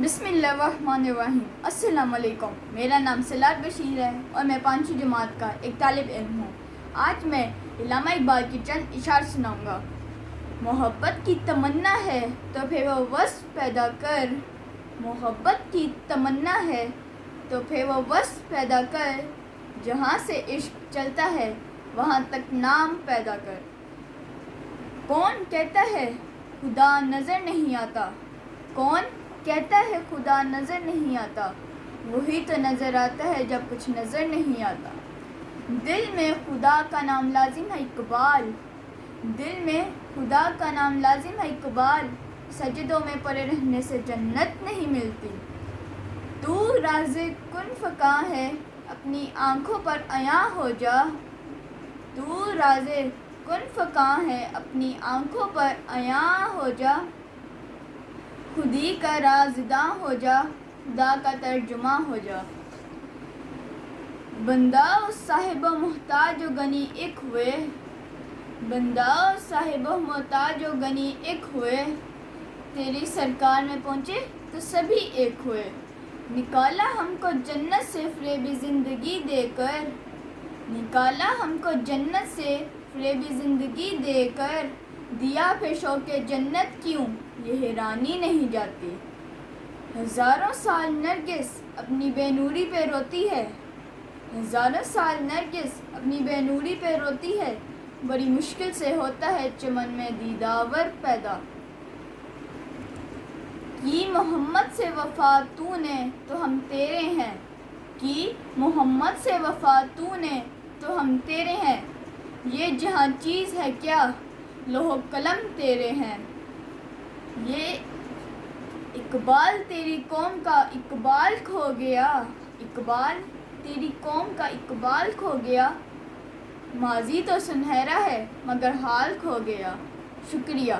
بسم اللہ الرحمن الرحیم۔ السلام علیکم۔ میرا نام سلاد بشیر ہے اور میں 5ویں جماعت کا ایک طالب علم ہوں۔ آج میں علامہ اقبال کی چند اشعار سناؤں گا۔ محبت کی تمنا ہے تو پھر وہ وصف پیدا کر، محبت کی تمنا ہے تو پھر وہ وصف پیدا کر، جہاں سے عشق چلتا ہے وہاں تک نام پیدا کر۔ کون کہتا ہے خدا نظر نہیں آتا، کون کہتا ہے خدا نظر نہیں آتا، وہی تو نظر آتا ہے جب کچھ نظر نہیں آتا۔ دل میں خدا کا نام لازم ہے اقبال، دل میں خدا کا نام لازم ہے اقبال، سجدوں میں پڑے رہنے سے جنت نہیں ملتی۔ تو راز کن فکاں ہے اپنی آنکھوں پر عیاں ہو جا، تو راز کن فکاں ہے اپنی آنکھوں پر عیاں ہو جا، خودی کا رازداں ہو جا، خدا کا ترجمہ ہو جا۔ بندہ و صاحب و محتاج و غنی ایک ہوئے، بندہ و صاحب و محتاج و غنی ایک ہوئے، تیری سرکار میں پہنچے تو سبھی ایک ہوئے۔ نکالا ہم کو جنت سے فریب زندگی دے کر، نکالا ہم کو جنت سے فریب زندگی دے کر، دیا پھر شوق جنت کیوں یہ حیرانی نہیں جاتی۔ ہزاروں سال نرگس اپنی بے نوری پہ روتی ہے، ہزاروں سال نرگس اپنی بے نوری پہ روتی ہے، بڑی مشکل سے ہوتا ہے چمن میں دیداور پیدا۔ کی محمد سے وفا تو نے تو ہم تیرے ہیں، کی محمد سے وفا تو نے تو ہم تیرے ہیں، یہ جہاں چیز ہے کیا لوح و قلم تیرے ہیں۔ یہ اقبال تیری قوم کا اقبال کھو گیا، اقبال تیری قوم کا اقبال کھو گیا، ماضی تو سنہرا ہے مگر حال کھو گیا۔ شکریہ۔